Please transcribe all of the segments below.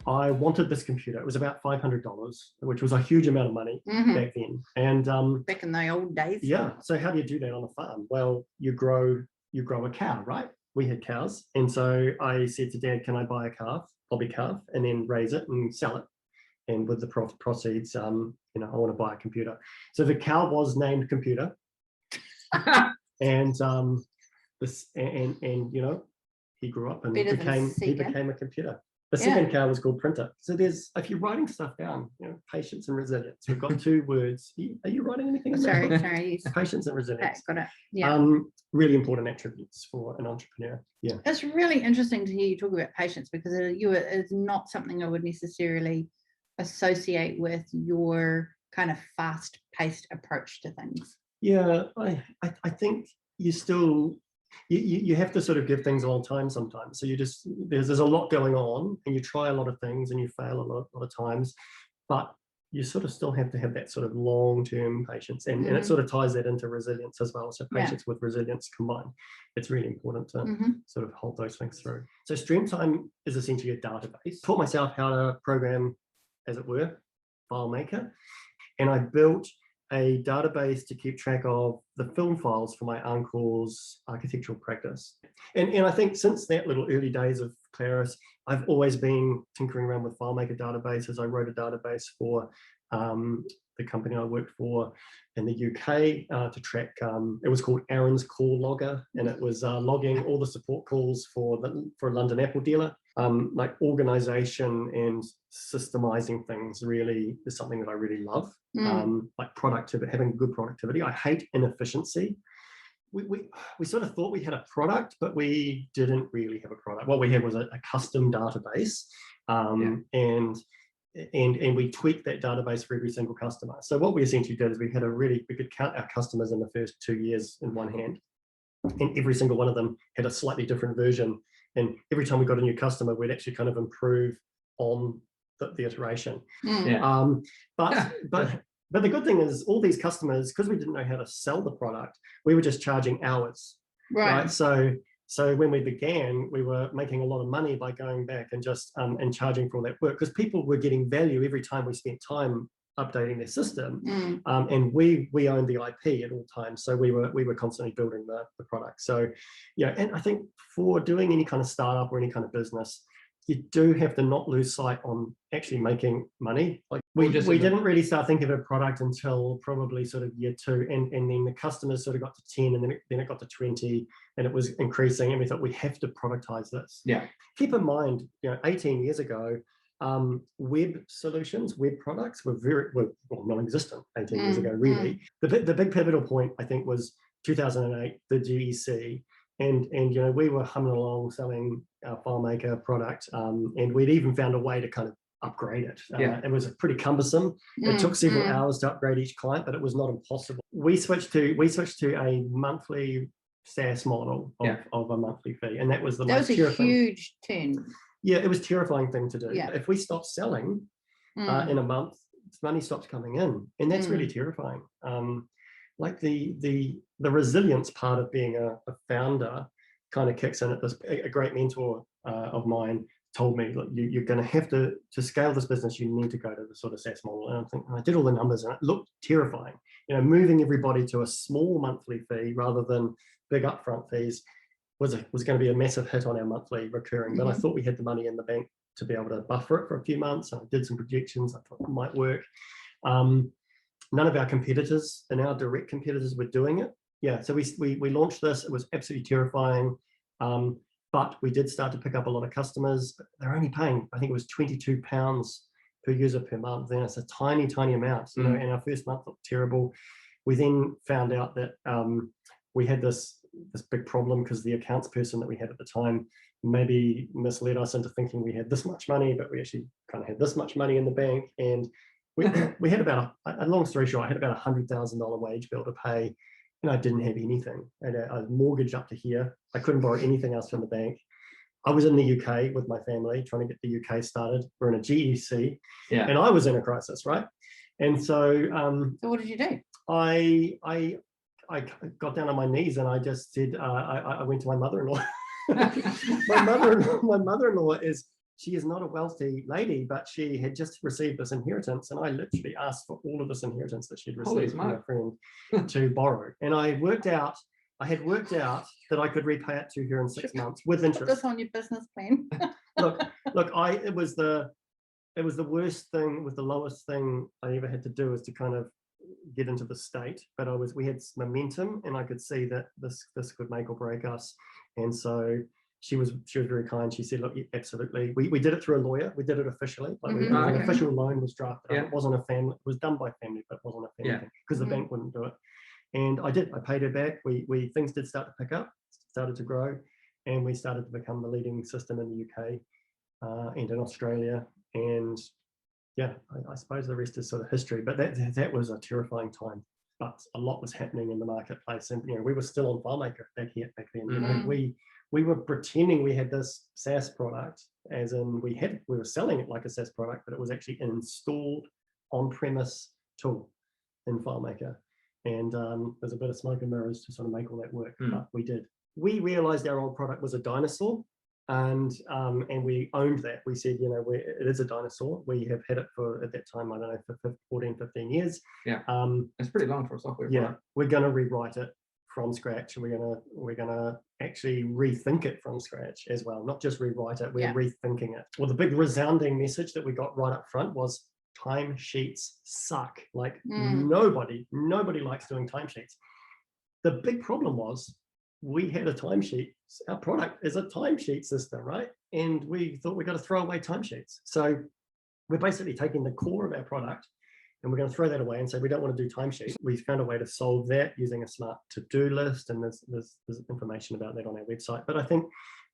I wanted this computer. It was about $500, which was a huge amount of money back then. And back in the old days. Yeah. So how do you do that on a farm? Well, you grow a cow, right? We had cows. And so I said to Dad, can I buy a calf, hobby calf, and then raise it and sell it? And with the proceeds, I want to buy a computer. So the cow was named Computer. And he grew up and he became a computer. The second cow was called Printer. So if you're writing stuff down, patience and resilience. We've got 2 words. Are you writing anything? Sorry. Patience and resilience. Got it. Yeah. Really important attributes for an entrepreneur. Yeah. It's really interesting to hear you talk about patience, because it's not something I would necessarily associate with your kind of fast-paced approach to things. Yeah, I think you still you have to sort of give things a long time sometimes. So there's a lot going on, and you try a lot of things and you fail a lot of times, but you sort of still have to have that sort of long-term patience, and it sort of ties that into resilience as well. So patience with resilience combined, it's really important to sort of hold those things through. So Streamtime is essentially a database. Taught myself how to program, as it were, FileMaker, and I built a database to keep track of the film files for my uncle's architectural practice. And I think since that little early days of Claris, I've always been tinkering around with FileMaker databases. I wrote a database for the company I worked for in the UK to track, it was called Aaron's Call Logger, and it was logging all the support calls for a London Apple dealer. Like organization and systemizing things really is something that I really love. Like productivity, having good productivity. I hate inefficiency. We sort of thought we had a product, but we didn't really have a product. What we had was a custom database, and we tweaked that database for every single customer. So what we essentially did is we could count our customers in the first 2 years in one hand, and every single one of them had a slightly different version. And every time we got a new customer, we'd actually kind of improve on the iteration. But the good thing is, all these customers, because we didn't know how to sell the product, we were just charging hours. Right? So when we began, we were making a lot of money by going back and just and charging for all that work, because people were getting value every time we spent time updating their system. And we owned the IP at all times, so we were constantly building the product. So and I think for doing any kind of startup or any kind of business, you do have to not lose sight on actually making money. Like we didn't really start thinking of a product until probably sort of year 2, and then the customers sort of got to 10, and then it got to 20, and it was increasing, and we thought we have to productize this. Keep in mind, 18 years ago, web solutions, web products were non-existent 18 years ago, really. The big pivotal point, I think, was 2008, the GEC, and we were humming along selling our FileMaker product, and we'd even found a way to kind of upgrade it. It was pretty cumbersome. It took several hours to upgrade each client, but it was not impossible. We switched to a monthly SaaS model of a monthly fee, and that was the most terrifying. Huge turn. Yeah, it was a terrifying thing to do. If we stopped selling in a month, money stops coming in, and that's really terrifying. Like the resilience part of being a founder kind of kicks in at this. A great mentor of mine told me, look, you're going to have to scale this business, you need to go to the sort of SaaS model. And I did all the numbers, and it looked terrifying. Moving everybody to a small monthly fee rather than big upfront fees was going to be a massive hit on our monthly recurring. But I thought we had the money in the bank to be able to buffer it for a few months. I did some projections. I thought it might work. None of our competitors and our direct competitors were doing it. So we launched this. It was absolutely terrifying. But we did start to pick up a lot of customers. They're only paying, I think it was £22 per user per month. And it's a tiny, tiny amount. And our first month looked terrible. We then found out that we had this big problem because the accounts person that we had at the time maybe misled us into thinking we had this much money, but we actually kind of had this much money in the bank. And we had about, a long story short, I had about $100,000 wage bill to pay, and I didn't have anything. I was mortgaged up to here. I couldn't borrow anything else from the bank. I was in the UK with my family trying to get the UK started. We're in a GEC, and I was in a crisis, right? And so, so what did you do? I got down on my knees and I just said, I went to my mother-in-law. My mother-in-law is she is not a wealthy lady, but she had just received this inheritance, and I literally asked for all of this inheritance that she'd received from her friend to borrow. And I had worked out that I could repay it to her in 6 months with interest. Put this on your business plan. look, it was the worst thing, it was the lowest thing I ever had to do, is to kind of get into the state. But we had momentum, and I could see that this could make or break us. And so she was very kind. She said, look, absolutely. We did it through a lawyer. We did it officially. Like an official loan was drafted. It wasn't a family. It was done by family, but it wasn't a family thing, because the bank wouldn't do it. And I did. I paid her back. Things did start to pick up, started to grow, and we started to become the leading system in the UK and in Australia. And yeah, I suppose the rest is sort of history. But that was a terrifying time. But a lot was happening in the marketplace, and we were still on FileMaker back then. We were pretending we had this SaaS product, as in we were selling it like a SaaS product, but it was actually an installed on-premise tool in FileMaker. And there's a bit of smoke and mirrors to sort of make all that work, but we did. We realized our old product was a dinosaur, and we owned that. We said, it is a dinosaur. We have had it for, at that time, I don't know, for 14, 15 years. Yeah, it's pretty long for a software product. Yeah, we're going to rewrite it from scratch. We're gonna actually rethink it from scratch as well, not just rewrite it. We're rethinking it. Well, the big resounding message that we got right up front was timesheets suck. Like nobody likes doing timesheets. The big problem was we had a timesheet. Our product is a timesheet system, right? And we thought we got to throw away timesheets. So we're basically taking the core of our product, and we're going to throw that away and say we don't want to do timesheets. We found a way to solve that using a smart to-do list, and there's information about that on our website. But I think,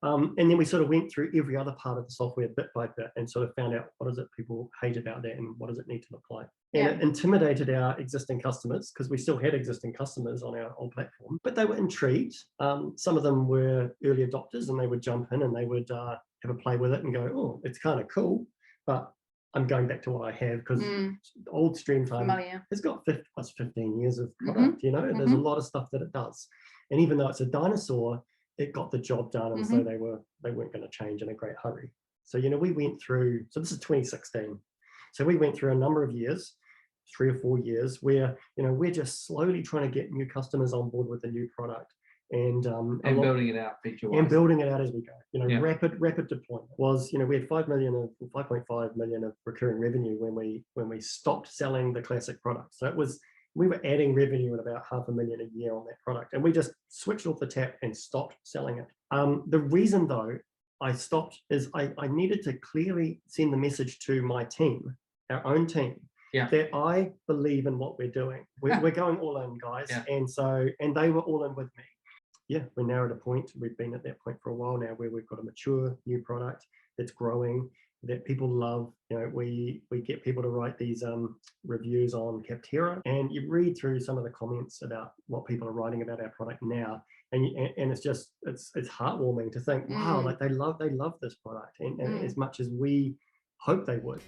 and then we sort of went through every other part of the software bit by bit and sort of found out what is it people hate about that and what does it need to look like. And it intimidated our existing customers, because we still had existing customers on our old platform, but they were intrigued. Some of them were early adopters, and they would jump in and they would have a play with it and go, oh, it's kind of cool, but I'm going back to what I have, because old Streamtime has got 15 years of product, there's a lot of stuff that it does. And even though it's a dinosaur, it got the job done. And so they weren't going to change in a great hurry. So, we went through, so this is 2016. So we went through a number of years, 3 or 4 years, where, we're just slowly trying to get new customers on board with the new product. And building it out feature-wise. And building it out as we go. Rapid deployment was, we had 5.5 million of recurring revenue when we stopped selling the classic product. So we were adding revenue at about $500,000 a year on that product, and we just switched off the tap and stopped selling it. The reason though I stopped is I needed to clearly send the message to my team, our own team, that I believe in what we're doing. We're going all in, guys. And they were all in with me. We're now at a point, we've been at that point for a while now, where we've got a mature new product that's growing, that people love. We get people to write these reviews on Capterra, and you read through some of the comments about what people are writing about our product now, and it's just it's heartwarming to think, wow, like they love this product, and as much as we hope they would.